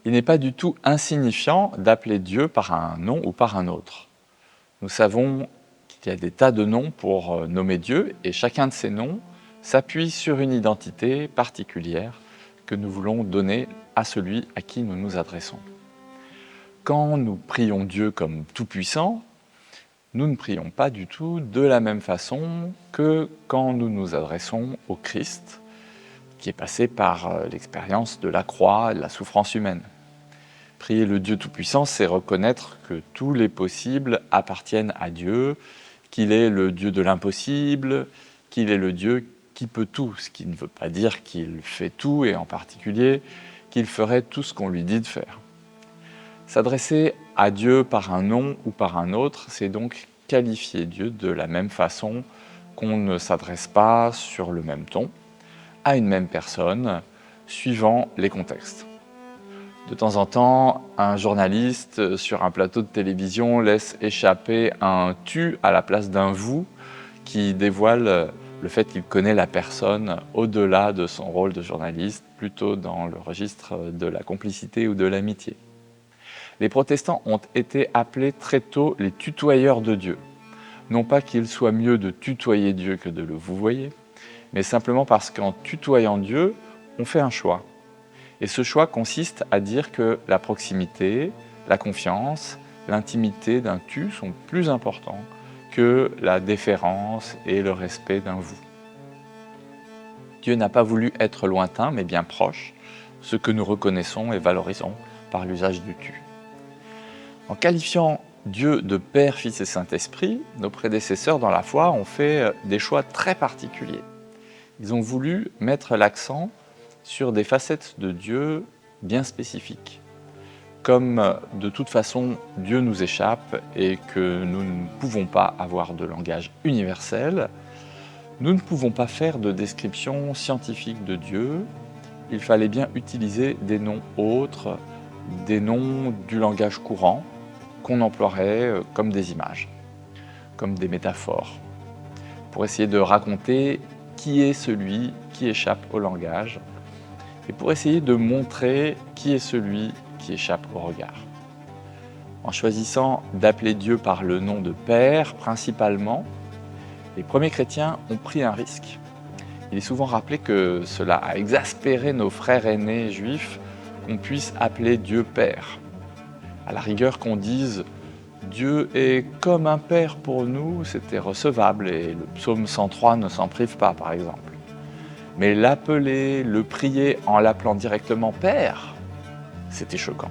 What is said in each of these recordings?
Il n'est pas du tout insignifiant d'appeler Dieu par un nom ou par un autre. Nous savons qu'il y a des tas de noms pour nommer Dieu et chacun de ces noms s'appuie sur une identité particulière que nous voulons donner à celui à qui nous nous adressons. Quand nous prions Dieu comme Tout-Puissant, nous ne prions pas du tout de la même façon que quand nous nous adressons au Christ, qui est passé par l'expérience de la croix et de la souffrance humaine. Prier le Dieu Tout-Puissant, c'est reconnaître que tous les possibles appartiennent à Dieu, qu'il est le Dieu de l'impossible, qu'il est le Dieu qui peut tout, ce qui ne veut pas dire qu'il fait tout, et en particulier qu'il ferait tout ce qu'on lui dit de faire. S'adresser à Dieu par un nom ou par un autre, c'est donc qualifier Dieu de la même façon qu'on ne s'adresse pas sur le même ton à une même personne, suivant les contextes. De temps en temps, un journaliste sur un plateau de télévision laisse échapper un « tu » à la place d'un « vous » qui dévoile le fait qu'il connaît la personne au-delà de son rôle de journaliste, plutôt dans le registre de la complicité ou de l'amitié. Les protestants ont été appelés très tôt les tutoyeurs de Dieu. Non pas qu'il soit mieux de tutoyer Dieu que de le vouvoyer, mais simplement parce qu'en tutoyant Dieu, on fait un choix. Et ce choix consiste à dire que la proximité, la confiance, l'intimité d'un « tu » sont plus importants que la déférence et le respect d'un « vous ». Dieu n'a pas voulu être lointain, mais bien proche, ce que nous reconnaissons et valorisons par l'usage du « tu ». En qualifiant Dieu de Père, Fils et Saint-Esprit, nos prédécesseurs dans la foi ont fait des choix très particuliers. Ils ont voulu mettre l'accent sur des facettes de Dieu bien spécifiques. Comme de toute façon Dieu nous échappe et que nous ne pouvons pas avoir de langage universel, nous ne pouvons pas faire de description scientifique de Dieu. Il fallait bien utiliser des noms autres, des noms du langage courant qu'on emploierait comme des images, comme des métaphores, pour essayer de raconter qui est celui qui échappe au langage et pour essayer de montrer qui est celui qui échappe au regard. En choisissant d'appeler Dieu par le nom de Père, principalement, les premiers chrétiens ont pris un risque. Il est souvent rappelé que cela a exaspéré nos frères aînés juifs qu'on puisse appeler Dieu Père. À la rigueur qu'on dise « Dieu est comme un Père pour nous », c'était recevable et le psaume 103 ne s'en prive pas, par exemple. Mais l'appeler, le prier en l'appelant directement Père, c'était choquant.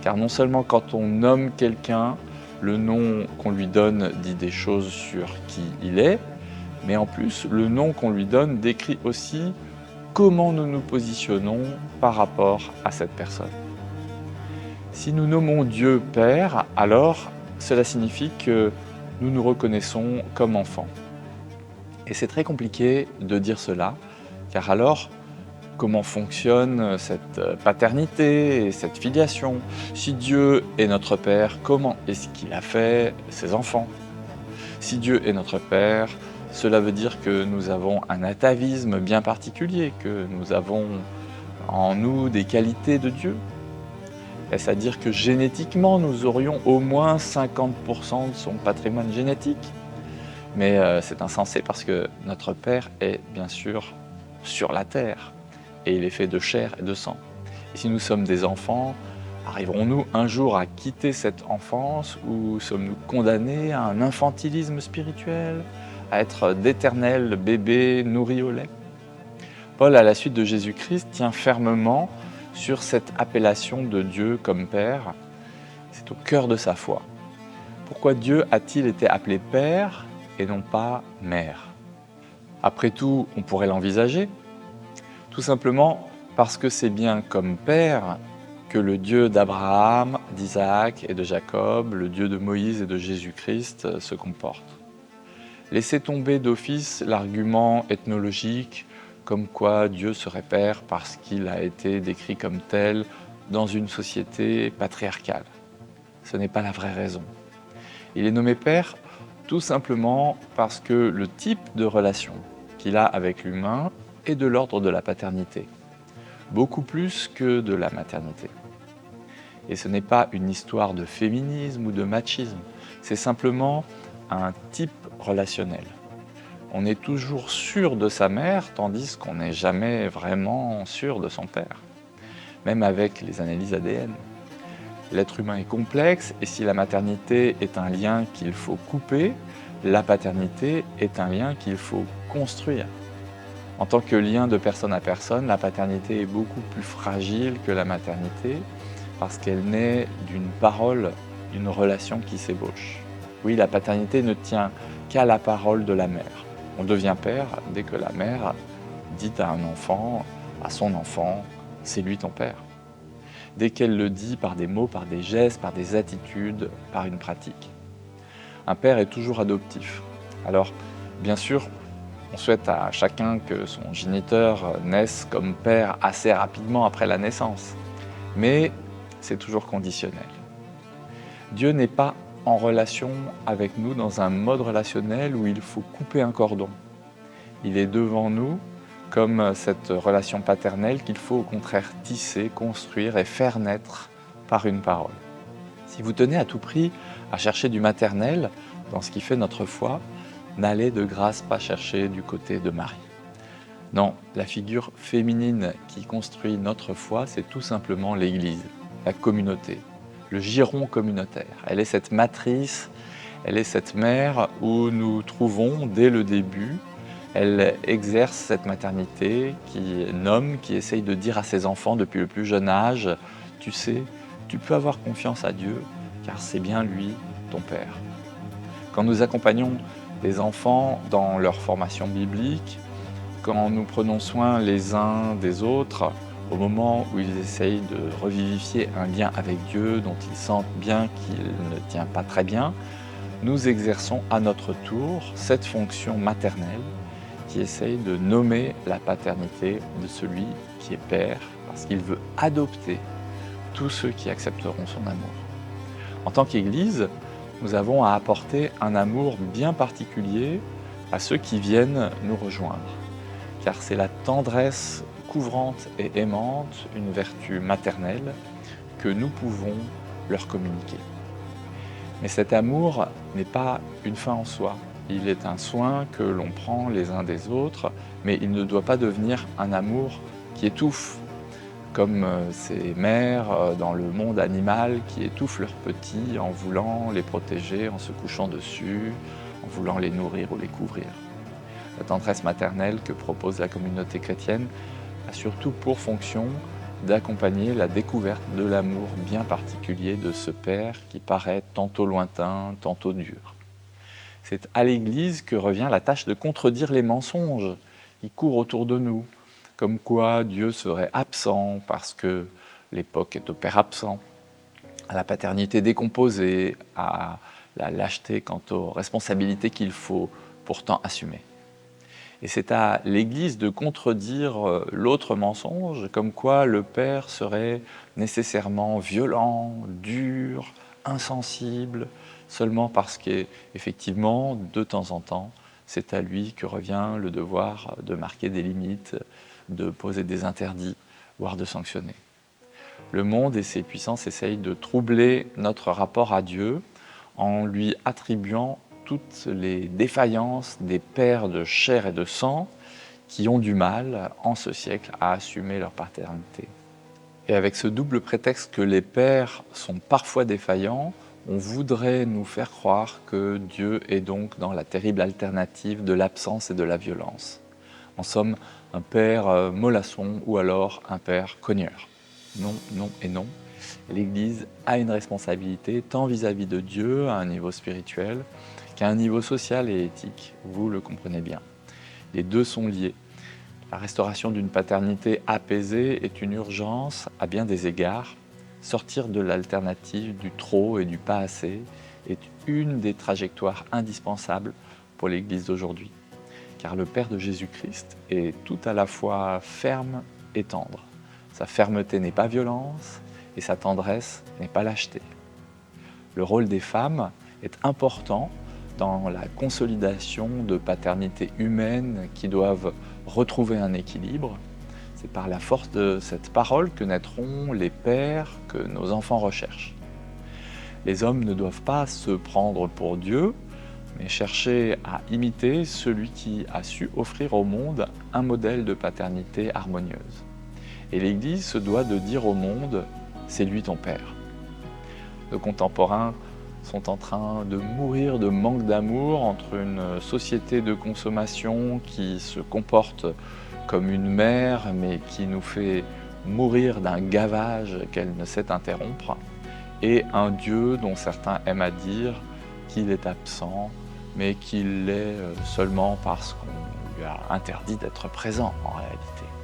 Car non seulement quand on nomme quelqu'un, le nom qu'on lui donne dit des choses sur qui il est, mais en plus, le nom qu'on lui donne décrit aussi comment nous nous positionnons par rapport à cette personne. Si nous nommons Dieu Père, alors cela signifie que nous nous reconnaissons comme enfants. Et c'est très compliqué de dire cela, car alors, comment fonctionne cette paternité et cette filiation? Si Dieu est notre Père, comment est-ce qu'il a fait ses enfants? Si Dieu est notre Père, cela veut dire que nous avons un atavisme bien particulier, que nous avons en nous des qualités de Dieu. Est-ce à dire que génétiquement, nous aurions au moins 50% de son patrimoine génétique? Mais c'est insensé parce que notre Père est bien sûr sur la terre et il est fait de chair et de sang. Et si nous sommes des enfants, arriverons-nous un jour à quitter cette enfance ou sommes-nous condamnés à un infantilisme spirituel, à être d'éternels bébés nourris au lait? Paul, à la suite de Jésus-Christ, tient fermement sur cette appellation de Dieu comme Père. C'est au cœur de sa foi. Pourquoi Dieu a-t-il été appelé Père et non pas Mère? Après tout, on pourrait l'envisager. Tout simplement parce que c'est bien comme Père que le Dieu d'Abraham, d'Isaac et de Jacob, le Dieu de Moïse et de Jésus-Christ se comporte. Laissez tomber d'office l'argument ethnologique comme quoi Dieu serait Père parce qu'il a été décrit comme tel dans une société patriarcale. Ce n'est pas la vraie raison. Il est nommé Père tout simplement parce que le type de relation qu'il a avec l'humain est de l'ordre de la paternité, beaucoup plus que de la maternité. Et ce n'est pas une histoire de féminisme ou de machisme, c'est simplement un type relationnel. On est toujours sûr de sa mère, tandis qu'on n'est jamais vraiment sûr de son père, même avec les analyses ADN. L'être humain est complexe et si la maternité est un lien qu'il faut couper, la paternité est un lien qu'il faut construire. En tant que lien de personne à personne, la paternité est beaucoup plus fragile que la maternité parce qu'elle naît d'une parole, d'une relation qui s'ébauche. Oui, la paternité ne tient qu'à la parole de la mère. On devient père dès que la mère dit à un enfant, à son enfant, « c'est lui ton père ». Dès qu'elle le dit par des mots, par des gestes, par des attitudes, par une pratique. Un père est toujours adoptif. Alors, bien sûr, on souhaite à chacun que son géniteur naisse comme père assez rapidement après la naissance. Mais c'est toujours conditionnel. Dieu n'est pas en relation avec nous dans un mode relationnel où il faut couper un cordon. Il est devant nous comme cette relation paternelle qu'il faut au contraire tisser, construire et faire naître par une parole. Si vous tenez à tout prix à chercher du maternel dans ce qui fait notre foi, n'allez de grâce pas chercher du côté de Marie. Non, la figure féminine qui construit notre foi, c'est tout simplement l'Église, la communauté, le giron communautaire. Elle est cette matrice, elle est cette mère où nous trouvons dès le début. Elle exerce cette maternité qui nomme, qui essaye de dire à ses enfants depuis le plus jeune âge, « Tu sais, tu peux avoir confiance à Dieu, car c'est bien lui, ton Père. » Quand nous accompagnons les enfants dans leur formation biblique, quand nous prenons soin les uns des autres, au moment où ils essayent de revivifier un lien avec Dieu dont ils sentent bien qu'il ne tient pas très bien, nous exerçons à notre tour cette fonction maternelle qui essaye de nommer la paternité de celui qui est père, parce qu'il veut adopter tous ceux qui accepteront son amour. En tant qu'Église, nous avons à apporter un amour bien particulier à ceux qui viennent nous rejoindre, car c'est la tendresse couvrante et aimante, une vertu maternelle, que nous pouvons leur communiquer. Mais cet amour n'est pas une fin en soi. Il est un soin que l'on prend les uns des autres, mais il ne doit pas devenir un amour qui étouffe, comme ces mères dans le monde animal qui étouffent leurs petits en voulant les protéger, en se couchant dessus, en voulant les nourrir ou les couvrir. La tendresse maternelle que propose la communauté chrétienne a surtout pour fonction d'accompagner la découverte de l'amour bien particulier de ce Père qui paraît tantôt lointain, tantôt dur. C'est à l'Église que revient la tâche de contredire les mensonges qui courent autour de nous, comme quoi Dieu serait absent parce que l'époque est au Père absent, à la paternité décomposée, à la lâcheté quant aux responsabilités qu'il faut pourtant assumer. Et c'est à l'Église de contredire l'autre mensonge, comme quoi le Père serait nécessairement violent, dur, insensible, seulement parce qu'effectivement, de temps en temps, c'est à lui que revient le devoir de marquer des limites, de poser des interdits, voire de sanctionner. Le monde et ses puissances essayent de troubler notre rapport à Dieu en lui attribuant toutes les défaillances des pères de chair et de sang qui ont du mal, en ce siècle, à assumer leur paternité. Et avec ce double prétexte que les pères sont parfois défaillants, on voudrait nous faire croire que Dieu est donc dans la terrible alternative de l'absence et de la violence. En somme, un père mollasson ou alors un père cogneur. Non, non et non. L'Église a une responsabilité tant vis-à-vis de Dieu à un niveau spirituel qu'à un niveau social et éthique, vous le comprenez bien. Les deux sont liés. La restauration d'une paternité apaisée est une urgence à bien des égards. Sortir de l'alternative du trop et du pas assez est une des trajectoires indispensables pour l'Église d'aujourd'hui. Car le Père de Jésus-Christ est tout à la fois ferme et tendre. Sa fermeté n'est pas violence et sa tendresse n'est pas lâcheté. Le rôle des femmes est important dans la consolidation de paternités humaines qui doivent retrouver un équilibre. C'est par la force de cette parole que naîtront les pères que nos enfants recherchent. Les hommes ne doivent pas se prendre pour Dieu, mais chercher à imiter celui qui a su offrir au monde un modèle de paternité harmonieuse. Et l'Église se doit de dire au monde, c'est lui ton Père. Nos contemporains sont en train de mourir de manque d'amour entre une société de consommation qui se comporte comme une mère, mais qui nous fait mourir d'un gavage qu'elle ne sait interrompre, et un Dieu dont certains aiment à dire qu'il est absent, mais qu'il l'est seulement parce qu'on lui a interdit d'être présent en réalité.